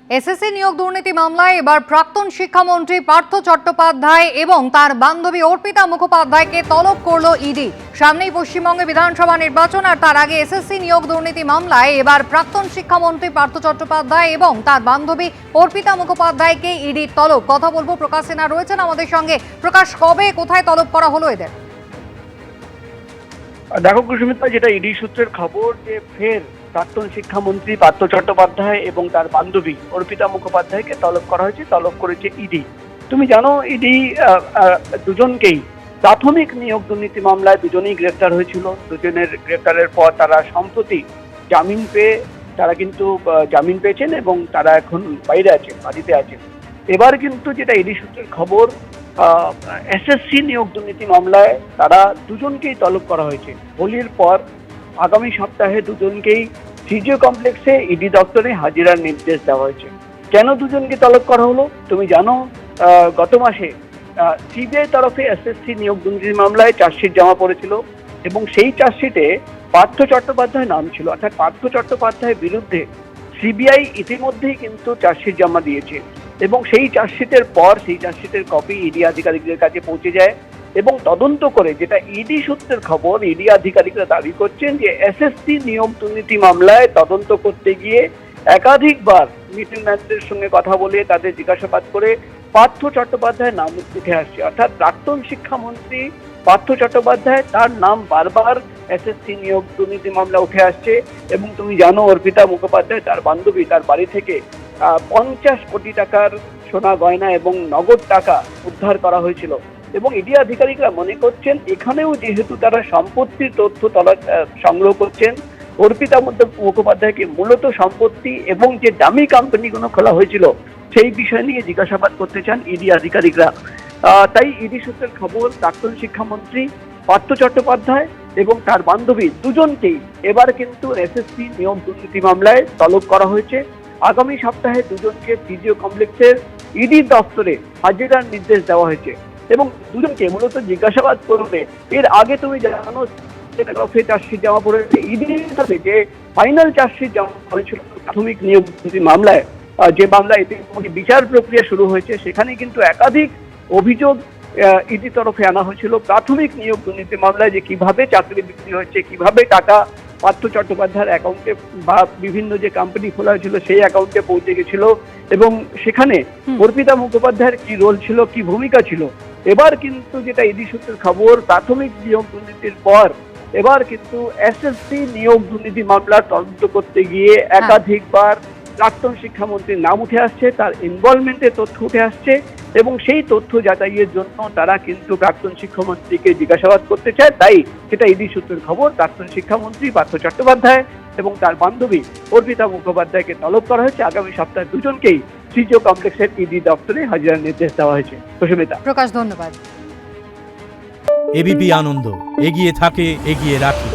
SSC নিয়োগ দুর্নীতি মামলায় এবার প্রাক্তন শিক্ষামন্ত্রী পার্থ চট্টোপাধ্যায় এবং তার বান্ধবী অর্পিতা মুখোপাধ্যায়কে তলব করল ইডি। সামনেই পশ্চিমবঙ্গে বিধানসভা নির্বাচন, আর তার আগে এসএসসি নিয়োগ দুর্নীতি মামলায় এবার প্রাক্তন শিক্ষামন্ত্রী পার্থ চট্টোপাধ্যায় এবং তার বান্ধবী অর্পিতা মুখোপাধ্যায়কে ইডির তলব। কথা বলবো, প্রকাশ সিনহা রয়েছেন আমাদের সঙ্গে। প্রকাশ, কবে কোথায় তলব করা হলো এদের? দেখো কুসুমিতা, যেটা ইডি সূত্রের খবর যে ফের প্রাক্তন শিক্ষামন্ত্রী পার্থ চট্টোপাধ্যায় এবং তার বান্ধবী অর্পিতা মুখোপাধ্যায়কে তলব করা হয়েছে, তলব করেছে ইডি। তুমি জানো ইডি দুজনকেই প্রাথমিক নিয়োগ দুর্নীতি মামলায় দুজনেই গ্রেফতার হয়েছিল। দুজনের গ্রেফতারের পর তারা সম্প্রতি জামিন পেয়ে জামিন পেয়েছেন এবং তারা এখন বাইরে আছেন, বাড়িতে আছেন। এবার কিন্তু যেটা ইডি সূত্রের খবর, এসএসসি নিয়োগ দুর্নীতি মামলায় তারা দুজনকেই তলব করা হয়েছে। হোলির পর আগামী সপ্তাহে দুজনকেই সিজিও কমপ্লেক্সে ইডি দপ্তরে হাজিরার নির্দেশ দেওয়া হয়েছে। কেন দুজনকে তলব করা হলো? তুমি জানো গত মাসে সিবিআই তরফে এসএসসি নিয়োগ দুর্নীতি মামলায় চার্জশিট জমা পড়েছিল এবং সেই চার্জশিটে পার্থ চট্টোপাধ্যায় নাম ছিল। অর্থাৎ পার্থ চট্টোপাধ্যায়ের বিরুদ্ধে সিবিআই ইতিমধ্যেই কিন্তু চার্জশিট জমা দিয়েছে এবং সেই চার্জশিটের পর সেই চার্জশিটের কপি ইডি আধিকারিকদের কাছে পৌঁছে যায় এবং তদন্ত করে, যেটা ইডি সূত্রের খবর, ইডি আধিকারিকরা দাবি করছেন যে এসএসসি নিয়োগ দুর্নীতি মামলায় তদন্ত করতে গিয়ে একাধিকবার মিডল ম্যানদের সঙ্গে কথা বলে তাদের জিজ্ঞাসাবাদ করে পার্থ চট্টোপাধ্যায়ের নাম উঠে আসছে। অর্থাৎ প্রাক্তন শিক্ষামন্ত্রী পার্থ চট্টোপাধ্যায়, তার নাম বারবার এসএসসি নিয়োগ দুর্নীতি মামলা উঠে আসছে। এবং তুমি জানো অর্পিতা মুখোপাধ্যায়, তার বান্ধবী, তার বাড়ি থেকে 50 কোটি টাকার সোনা গয়না এবং নগদ টাকা উদ্ধার করা হয়েছিল। এবং ইডি আধিকারিকরা মনে করছেন এখানেও যেহেতু তারা সম্পত্তির তথ্য সংগ্রহ করছেন, অর্পিতা মুখোপাধ্যায়কে মূলত সম্পত্তি এবং যে দামি কোম্পানিগুলো খোলা হয়েছিল সেই বিষয় নিয়ে জিজ্ঞাসাবাদ করতে চান ইডি আধিকারিকরা। তাই ইডি সূত্রের খবর, প্রাক্তন শিক্ষামন্ত্রী পার্থ চট্টোপাধ্যায় এবং তার বান্ধবী দুজনকেই এবার কিন্তু এসএসসি নিয়োগ দুর্নীতি মামলায় তলব করা হয়েছে। আগামী সপ্তাহে দুজনকে সিজিও কমপ্লেক্সের ইডি দপ্তরে হাজিরার নির্দেশ দেওয়া হয়েছে এবং দুজনকে মূলত জিজ্ঞাসাবাদ করবে। এর আগে তুমি জানো চার্জশিট জমা পড়েছে ইডির সাথে, যে ফাইনাল চার্জশিট জমা হয়েছিল প্রাথমিক নিয়োগ দুর্নীতি মামলায়, যে মামলায় ইতিমধ্যে বিচার প্রক্রিয়া শুরু হয়েছে, সেখানে কিন্তু একাধিক অভিযোগ ইডি তরফে আনা হয়েছিল প্রাথমিক নিয়োগ দুর্নীতি মামলায়, যে কিভাবে চাকরি বিক্রি হয়েছে, কিভাবে টাকা পার্থ চট্টোপাধ্যায়ের অ্যাকাউন্টে বা বিভিন্ন যে কোম্পানি খোলা হয়েছিল সেই অ্যাকাউন্টে পৌঁছে গেছিল এবং সেখানে অর্পিতা মুখোপাধ্যায়ের কি রোল ছিল, কি ভূমিকা ছিল। এবার কিন্তু যেটা ইডি সূত্রের খবর, প্রাথমিক নিয়োগ দুর্নীতির পর এবার কিন্তু এসএসসি নিয়োগ দুর্নীতি মামলার তদন্ত করতে গিয়ে একাধিকবার প্রাক্তন শিক্ষামন্ত্রীর নাম উঠে আসছে, তার ইনভলভমেন্টের তথ্য উঠে আসছে এবং সেই তথ্য যাচাইয়ের জন্য তারা কিন্তু প্রাক্তন শিক্ষামন্ত্রীকে জিজ্ঞাসাবাদ করতে চায়। তাই সেটা ইডি সূত্রের খবর, প্রাক্তন শিক্ষামন্ত্রী পার্থ চট্টোপাধ্যায় এবং তার বান্ধবী অর্পিতা মুখোপাধ্যায়কে তলব করা হয়েছে। আগামী সপ্তাহে দুজনকেই সিজিও কমপ্লেক্সের ইডি দপ্তরে হাজিরার নির্দেশ দেওয়া হয়েছে। সুস্মিতা। প্রকাশ, ধন্যবাদ। এবিপি আনন্দ, এগিয়ে থাকে, এগিয়ে রাখে।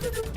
Thank you.